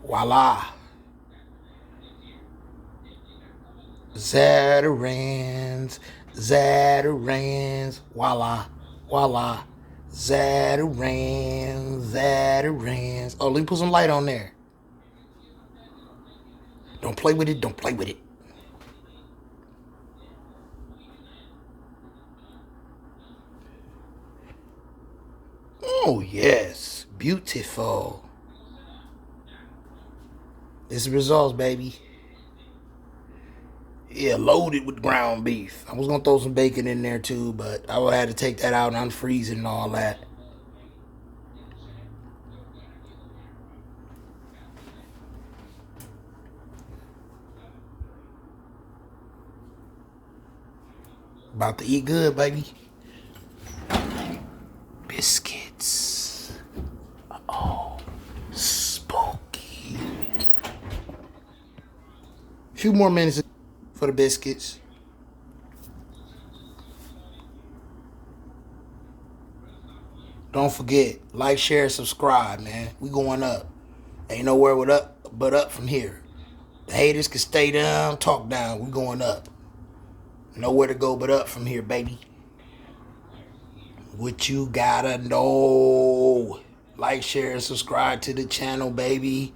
Voila. Zatarains. Zatarains. Voila. Voila. Zatarains. Zatarains. Oh, let me put some light on there. Don't play with it. Don't play with it. Oh, yes. Beautiful. This is the results, baby. Yeah, loaded with ground beef. I was going to throw some bacon in there, too, but I would have to take that out and unfreeze it and all that. About to eat good, baby. Biscuits. Oh, spooky. A few more minutes for the biscuits. Don't forget, like, share, subscribe, man. We going up. Ain't nowhere but up from here. The haters can stay down, talk down. We going up. Nowhere to go but up from here, baby. What you gotta know. Like, share, and subscribe to the channel, baby.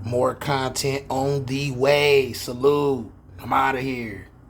More content on the way. Salute. I'm out of here.